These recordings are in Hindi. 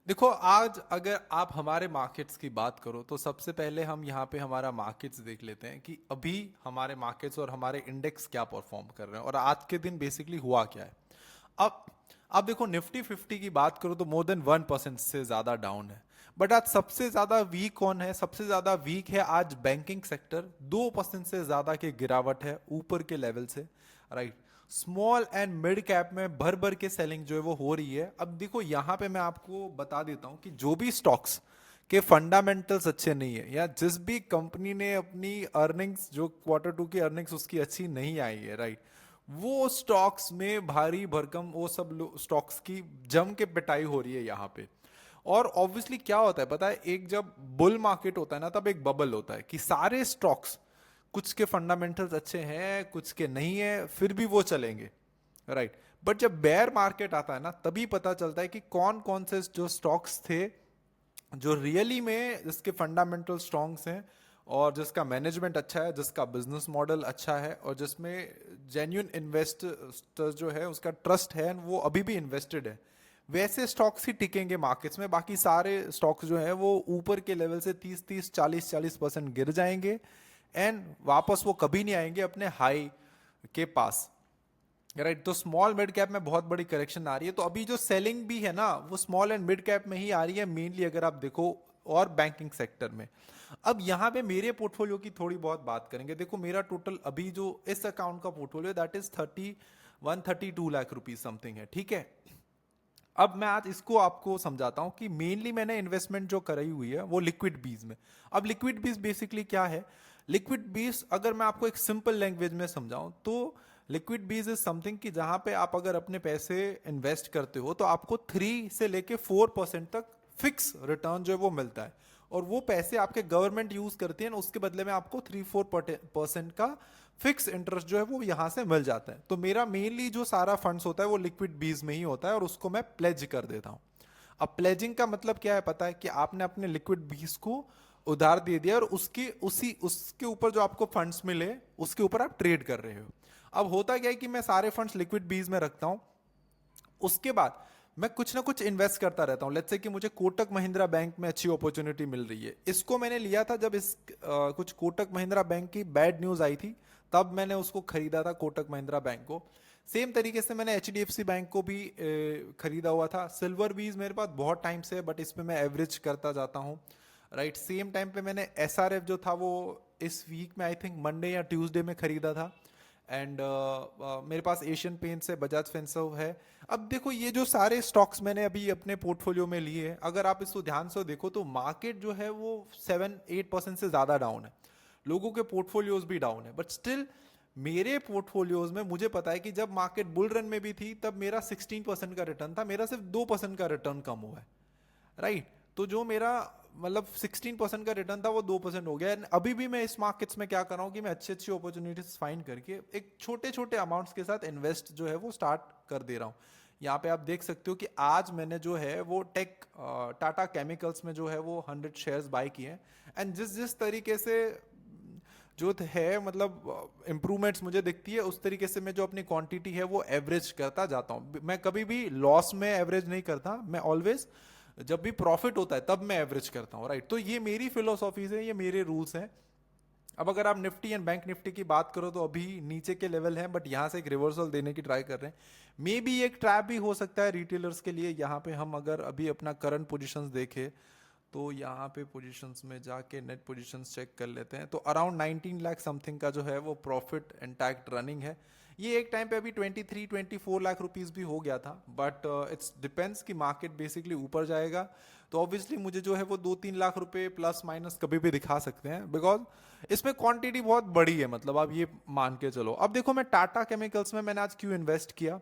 देखो, आज अगर आप हमारे मार्केट्स की बात करो तो सबसे पहले हम यहाँ पे हमारा मार्केट्स देख लेते हैं कि अभी हमारे मार्केट्स और हमारे इंडेक्स क्या परफॉर्म कर रहे हैं और आज के दिन बेसिकली हुआ क्या है। अब अब देखो, निफ्टी 50 की बात करो तो मोर देन 1% से ज्यादा डाउन है। बट आज सबसे ज्यादा वीक कौन है? सबसे ज्यादा वीक है आज बैंकिंग सेक्टर। 2% से ज्यादा की गिरावट है ऊपर के लेवल से। Right. Small and mid cap में भर भर के सेलिंग जो है वो हो रही है। अब देखो, यहां पे मैं आपको बता देता हूं कि जो भी स्टॉक्स के फंडामेंटल्स अच्छे नहीं है या जिस भी कंपनी ने अपनी अर्निंग्स, जो Q2 की अर्निंग्स उसकी अच्छी नहीं आई है, राइट, वो स्टॉक्स में भारी भरकम वो सब स्टॉक्स की जम के पिटाई हो रही है यहाँ पे। और ऑब्वियसली क्या होता है पता है, एक जब बुल मार्केट होता है ना, तब एक बबल होता है कि सारे स्टॉक्स, कुछ के फंडामेंटल्स अच्छे हैं कुछ के नहीं है, फिर भी वो चलेंगे। राइट। बट जब बेयर मार्केट आता है ना, तभी पता चलता है कि कौन कौन से जो स्टॉक्स थे जो रियली में जिसके फंडामेंटल स्ट्रॉन्ग्स हैं और जिसका मैनेजमेंट अच्छा है, जिसका बिजनेस मॉडल अच्छा है और जिसमें जेन्युइन इन्वेस्टर्स जो है उसका ट्रस्ट है, वो अभी भी इन्वेस्टेड है, वैसे स्टॉक्स ही टिकेंगे मार्केट्स में। बाकी सारे स्टॉक्स जो है वो ऊपर के लेवल से 30-30 40-40% गिर जाएंगे एंड वापस वो कभी नहीं आएंगे अपने हाई के पास। राइट। तो स्मॉल मिड कैप में बहुत बड़ी करेक्शन आ रही है, तो अभी जो सेलिंग भी है ना वो स्मॉल एंड मिड कैप में ही आ रही है मेनली, अगर आप देखो, और बैंकिंग सेक्टर में। अब यहाँ पे मेरे पोर्टफोलियो की थोड़ी बहुत बात करेंगे। देखो, मेरा टोटल अभी जो इस अकाउंट का portfolio that is 132 lakh rupees something है, ठीक है। अब मैं आज इसको आपको समझाता हूं कि मेनली मैंने इन्वेस्टमेंट जो कराई हुई है वो लिक्विड बीज में। अब लिक्विड बीज बेसिकली क्या है? लिक्विड बीज अगर मैं आपको एक सिंपल लैंग्वेज में समझाऊं तो लिक्विड बीज इज समथिंग कि जहां पे आप अगर अपने पैसे इन्वेस्ट करते हो तो आपको 3 से लेके 4% तक फिक्स रिटर्न जो है वो मिलता है। और वो पैसे आपके गवर्नमेंट यूज करती है ना, उसके बदले में आपको 3-4% का फिक्स इंटरेस्ट जो है वो यहां से मिल जाता है। तो मेरा मेनली जो सारा फंड्स होता है वो लिक्विड बीज में ही होता है और उसको मैं प्लेज कर देता हूं। अब प्लेजिंग का मतलब क्या है पता है? कि आपने अपने लिक्विड बीज को उधार दे दिया और उसके ऊपर जो आपको फंड्स मिले उसके ऊपर आप ट्रेड कर रहे हो। अब होता क्या है कि मैं सारे फंड्स लिक्विड बीज में रखता हूं, उसके बाद मैं कुछ ना कुछ इन्वेस्ट करता रहता हूं। लेट्स से कि मुझे कोटक महिंद्रा बैंक में अच्छी अपॉर्चुनिटी मिल रही है, इसको मैंने लिया था जब कुछ कोटक महिंद्रा बैंक की बैड न्यूज आई थी, तब मैंने उसको खरीदा था कोटक महिंद्रा बैंक को। सेम तरीके से मैंने HDFC बैंक को भी खरीदा हुआ था। सिल्वर बीज मेरे पास बहुत टाइम से है, बट इसमें मैं एवरेज करता जाता हूँ। राइट। सेम टाइम पे मैंने SRF जो था वो इस वीक में आई थिंक मंडे या ट्यूसडे में खरीदा था। एंड मेरे पास एशियन पेंट्स है, बजाज फिनसर्व है। अब देखो, ये जो सारे स्टॉक्स मैंने अभी अपने पोर्टफोलियो में लिए हैं, अगर आप इसको ध्यान से देखो तो मार्केट जो है वो 7-8% से ज्यादा डाउन है, लोगों के पोर्टफोलियोज भी डाउन है, बट स्टिल मेरे पोर्टफोलियोज में मुझे पता है कि जब मार्केट बुल रन में भी थी तब मेरा 16% का रिटर्न था, मेरा सिर्फ 2% का रिटर्न कम हुआ है। राइट। तो जो मेरा मतलब 16% का रिटर्न था वो 2% हो गया। And अभी भी मैं इस मार्केट्स में क्या कर रहा हूँ कि मैं अच्छी अच्छी अपॉर्चुनिटीज फाइंड करके एक छोटे छोटे अमाउंट्स के साथ इन्वेस्ट जो है वो स्टार्ट कर दे रहा हूँ। यहाँ पे आप देख सकते हो कि आज मैंने जो है वो टाटा केमिकल्स में जो है वो 100 शेयर्स बाय किए हैं। एंड जिस जिस तरीके से जो है मतलब इंप्रूवमेंट्स मुझे दिखती है, उस तरीके से मैं जो अपनी क्वांटिटी है वो एवरेज करता जाता हूँ। मैं कभी भी लॉस में एवरेज नहीं करता, मैं ऑलवेज जब भी प्रॉफिट होता है तब मैं एवरेज करता हूँ। राइट। तो ये मेरी फिलोसॉफीज है, ये मेरे रूल्स हैं। अब अगर आप निफ्टी एंड बैंक निफ्टी की बात करो तो अभी नीचे के लेवल है, बट यहाँ से एक रिवर्सल देने की ट्राई कर रहे हैं। मे बी एक ट्रैप भी हो सकता है रिटेलर्स के लिए। यहाँ पे हम अगर अभी अपना करंट पोजीशंस देखें तो यहाँ पे पोजीशंस में जाके नेट पोजीशंस चेक कर लेते हैं तो अराउंड 19 लाख समथिंग का जो है वो प्रॉफिट इंटैक्ट रनिंग है। ये एक टाइम पे अभी 23-24 लाख रुपीस भी हो गया था, बट इट्स डिपेंड्स कि मार्केट बेसिकली ऊपर जाएगा तो ऑब्वियसली मुझे जो है वो 2-3 लाख रुपए प्लस माइनस कभी भी दिखा सकते हैं, बिकॉज इसमें क्वांटिटी बहुत बड़ी है, मतलब आप ये मान के चलो। अब देखो, मैं टाटा केमिकल्स में मैंने आज क्यों इन्वेस्ट किया,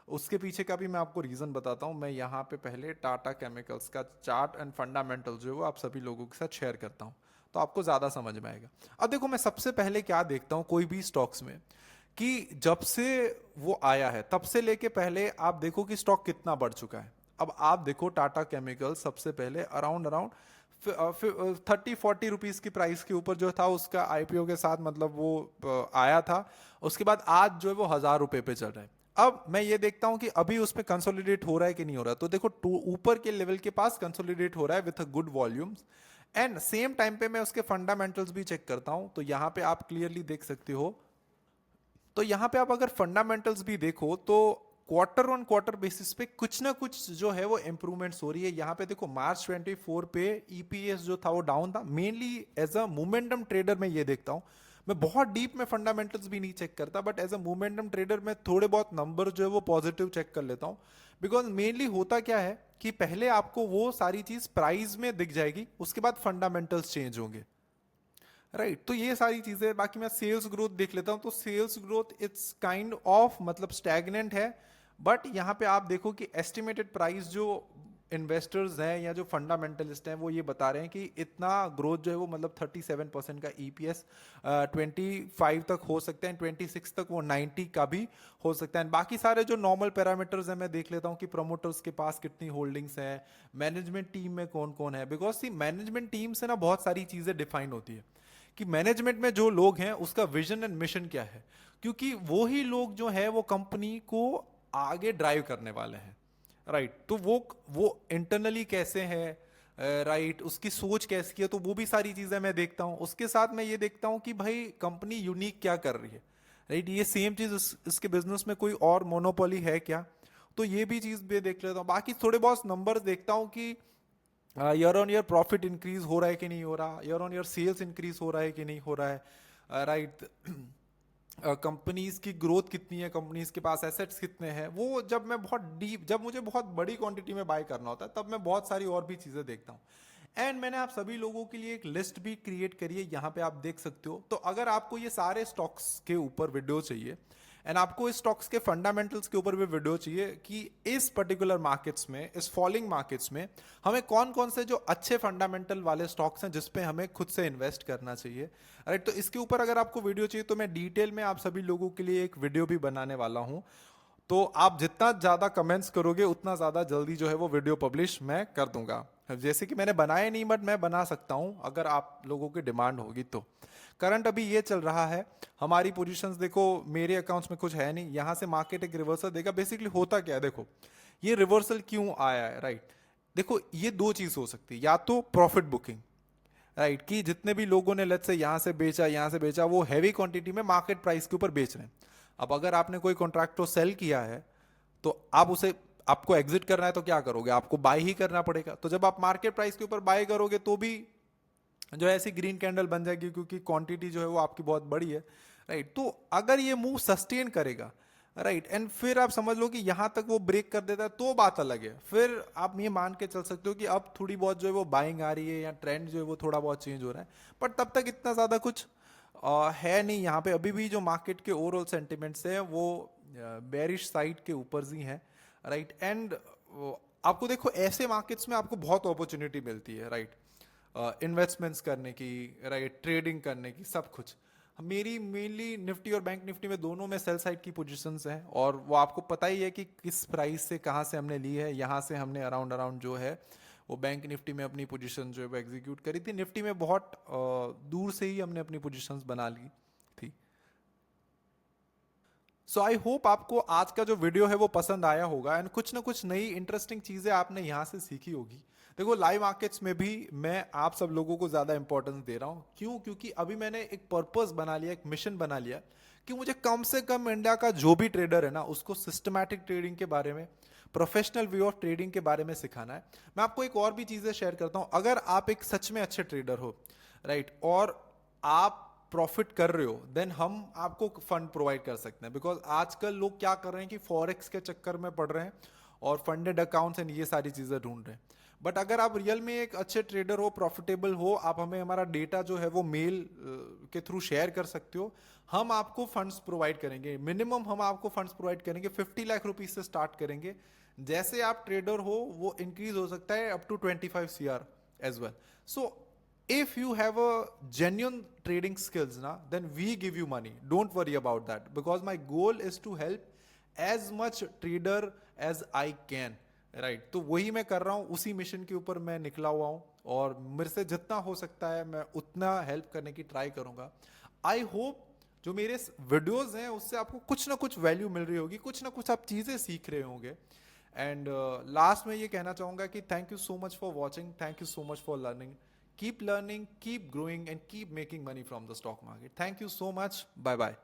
उसके पीछे का भी मैं आपको रीजन बताता हूँ। मैं यहाँ पे पहले टाटा केमिकल्स का चार्ट एंड फंडामेंटल जो है वो आप सभी लोगों के साथ शेयर करता हूँ, तो आपको ज्यादा समझ में आएगा। अब देखो, मैं सबसे पहले क्या देखता हूँ कोई भी स्टॉक्स में, कि जब से वो आया है तब से लेके पहले आप देखो कि स्टॉक कितना बढ़ चुका है। अब आप देखो, टाटा केमिकल सबसे पहले अराउंड अराउंड 30-40 रुपीज की प्राइस के ऊपर जो था उसका IPO के साथ, मतलब वो आया था। उसके बाद आज जो है वो 1000 रुपए पे चल रहा है। अब मैं ये देखता हूं कि अभी उस पे कंसोलिडेट हो रहा है कि नहीं हो रहा है। तो देखो ऊपर के लेवल के पास कंसोलिडेट हो रहा है with a good volumes, and same time पे मैं उसके फंडामेंटल्स भी चेक करता हूं। तो यहां पे आप क्लियरली देख सकते हो, तो यहां पे आप अगर फंडामेंटल्स भी देखो तो क्वार्टर ऑन क्वार्टर बेसिस पे कुछ ना कुछ जो है वो इंप्रूवमेंट्स हो रही है। यहां पे देखो मार्च 24 पे ईपीएस जो था वो डाउन था, mainly as a momentum trader मैं ये देखता हूं। मैं बहुत डीप में फंडामेंटल्स भी नहीं चेक करता, but as a momentum trader मैं थोड़े बहुत नंबर जो है वो पॉजिटिव चेक कर लेता हूं। बिकॉज मेनली होता क्या है कि पहले आपको वो सारी चीज प्राइस में दिख जाएगी, उसके बाद फंडामेंटल्स चेंज होंगे, राइट। तो ये सारी चीजें, बाकी मैं सेल्स ग्रोथ देख लेता हूं। तो sales growth it's kind of मतलब स्टैग्नेंट है, बट यहां पे आप देखो कि एस्टिमेटेड प्राइस जो इन्वेस्टर्स हैं या जो फंडामेंटलिस्ट हैं वो ये बता रहे हैं कि इतना ग्रोथ जो है वो मतलब 37% का ईपीएस 25 तक हो सकता है, 26 तक वो 90 का भी हो सकता है। बाकी सारे जो नॉर्मल पैरामीटर्स हैं मैं देख लेता हूं कि प्रमोटर्स के पास कितनी होल्डिंग्स हैं, मैनेजमेंट टीम में कौन कौन है। बिकॉज सी मैनेजमेंट टीम से ना बहुत सारी चीजें डिफाइन होती है कि मैनेजमेंट में जो लोग हैं उसका विजन एंड मिशन क्या है, क्योंकि वो ही लोग जो है वो कंपनी को आगे ड्राइव करने वाले हैं, राइट। तो वो इंटरनली कैसे है, राइट, उसकी सोच कैसी है, तो वो भी सारी चीजें मैं देखता हूं। उसके साथ मैं ये देखता हूं कि भाई कंपनी यूनिक क्या कर रही है, राइट। ये सेम चीज इसके बिजनेस में कोई और मोनोपोली है क्या, तो ये भी चीज भी देख लेता हूँ। बाकी थोड़े बहुत नंबर्स देखता हूँ कि year on year profit increase हो रहा है कि नहीं हो रहा, year on year sales increase हो रहा है कि नहीं हो रहा है, राइट। कंपनीज की ग्रोथ कितनी है, कंपनीज के पास एसेट्स कितने हैं। वो जब मैं बहुत डीप, जब मुझे बहुत बड़ी क्वांटिटी में बाय करना होता है तब मैं बहुत सारी और भी चीजें देखता हूँ। एंड मैंने आप सभी लोगों के लिए एक लिस्ट भी क्रिएट करी है, यहाँ पे आप देख सकते हो। तो अगर आपको ये सारे स्टॉक्स के ऊपर वीडियो चाहिए एंड आपको इस स्टॉक्स के फंडामेंटल्स के ऊपर भी वीडियो चाहिए कि इस पर्टिकुलर मार्केट्स में, इस फॉलिंग मार्केट्स में हमें कौन कौन से जो अच्छे फंडामेंटल वाले स्टॉक्स हैं जिसपे हमें खुद से इन्वेस्ट करना चाहिए, राइट। तो इसके ऊपर अगर आपको वीडियो चाहिए तो मैं डिटेल में आप सभी लोगों के लिए एक वीडियो भी बनाने वाला हूं। तो आप जितना ज्यादा कमेंट्स करोगे उतना ज्यादा जल्दी जो है वो वीडियो पब्लिश मैं कर दूंगा। जैसे कि मैंने बनाया नहीं, बट मैं बना सकता हूं अगर आप लोगों की डिमांड होगी तो। करंट अभी ये चल रहा है, हमारी पोजीशंस देखो, मेरे अकाउंट्स में कुछ है नहीं, यहां से मार्केट एक रिवर्सल देगा। बेसिकली होता क्या है देखो, ये रिवर्सल क्यों आया है, राइट। देखो ये दो चीज हो सकती है, या तो प्रॉफिट बुकिंग, राइट, कि जितने भी लोगों ने लेट्स से यहां से बेचा, यहां से बेचा, वो हैवी क्वांटिटी में मार्केट प्राइस के ऊपर बेच रहे हैं। अब अगर आपने कोई कॉन्ट्रैक्ट को सेल किया है तो आप उसे, आपको एग्जिट करना है तो क्या करोगे, आपको बाय ही करना पड़ेगा। तो जब आप मार्केट प्राइस के ऊपर बाय करोगे तो भी जो ऐसी ग्रीन कैंडल बन जाएगी, क्योंकि क्वांटिटी जो है वो आपकी बहुत बड़ी है, राइट। तो अगर ये मूव सस्टेन करेगा, राइट, एंड फिर आप समझ लो कि यहां तक वो ब्रेक कर देता है तो बात अलग है, फिर आप ये मान के चल सकते हो कि अब थोड़ी बहुत जो है वो बाइंग आ रही है या ट्रेंड जो है वो थोड़ा बहुत चेंज हो रहा है। बट तब तक इतना ज्यादा कुछ है नहीं। यहाँ पे अभी भी जो मार्केट के ओवरऑल सेंटिमेंट्स है वो बेरिश साइड के ऊपर ही है, राइट। एंड आपको देखो ऐसे मार्केट्स में आपको बहुत अपॉर्चुनिटी मिलती है, राइट, इन्वेस्टमेंट्स करने की, राइट, ट्रेडिंग करने की, सब कुछ। मेरी मेनली निफ्टी और बैंक निफ्टी में दोनों में सेल साइड की पोजीशंस हैं, और वो आपको पता ही है कि किस प्राइस से कहाँ से हमने ली है। यहाँ से हमने अराउंड अराउंड जो है वो बैंक निफ्टी में अपनी पोजीशन जो है वो एग्जीक्यूट करी थी। निफ्टी में बहुत दूर से ही हमने अपनी पोजीशंस बना ली थी। सो आई होप आपको आज का जो वीडियो है वो पसंद आया होगा, एंड कुछ ना कुछ नई इंटरेस्टिंग चीजें आपने यहाँ से सीखी होगी। देखो लाइव मार्केट्स में भी मैं आप सब लोगों को ज्यादा इंपॉर्टेंस दे रहा हूँ, क्यों, क्योंकि अभी मैंने एक पर्पस बना लिया, एक मिशन बना लिया कि मुझे कम से कम इंडिया का जो भी ट्रेडर है ना उसको सिस्टमैटिक ट्रेडिंग के बारे में, प्रोफेशनल व्यू ऑफ ट्रेडिंग के बारे में सिखाना है। मैं आपको एक और भी चीजें शेयर करता हूं। अगर आप एक सच में अच्छे ट्रेडर हो, राइट, और आप प्रॉफिट कर रहे हो, देन हम आपको फंड प्रोवाइड कर सकते हैं। बिकॉज आजकल लोग क्या कर रहे हैं कि फॉरेक्स के चक्कर में पड़ रहे हैं और फंडेड अकाउंट्स एंड ये सारी चीजें ढूंढ रहे हैं। बट अगर आप रियल में एक अच्छे ट्रेडर हो, प्रॉफिटेबल हो, आप हमें हमारा डेटा जो है वो मेल के थ्रू शेयर कर सकते हो। हम आपको फंड्स प्रोवाइड करेंगे, मिनिमम हम आपको फंड्स प्रोवाइड करेंगे 50 लाख रुपीज से स्टार्ट करेंगे। जैसे आप ट्रेडर हो वो इंक्रीज हो सकता है up to 25 CR as well. So if you have a genuine trading skills na, then we give you money, don't worry about that, because my goal is to help as much trader as I can, right। तो वही मैं कर रहा हूँ, उसी मिशन के ऊपर मैं निकला हुआ हूँ, और मेरे से जितना हो सकता है मैं उतना हेल्प करने की ट्राई करूंगा। आई होप जो मेरे वीडियोस हैं उससे आपको कुछ ना कुछ वैल्यू मिल रही होगी, कुछ ना कुछ आप चीज़ें सीख रहे होंगे। एंड लास्ट में ये कहना चाहूँगा कि thank you so much for watching, thank you so much for learning, keep learning, keep growing and keep making money from the stock market. Thank you so much, bye bye.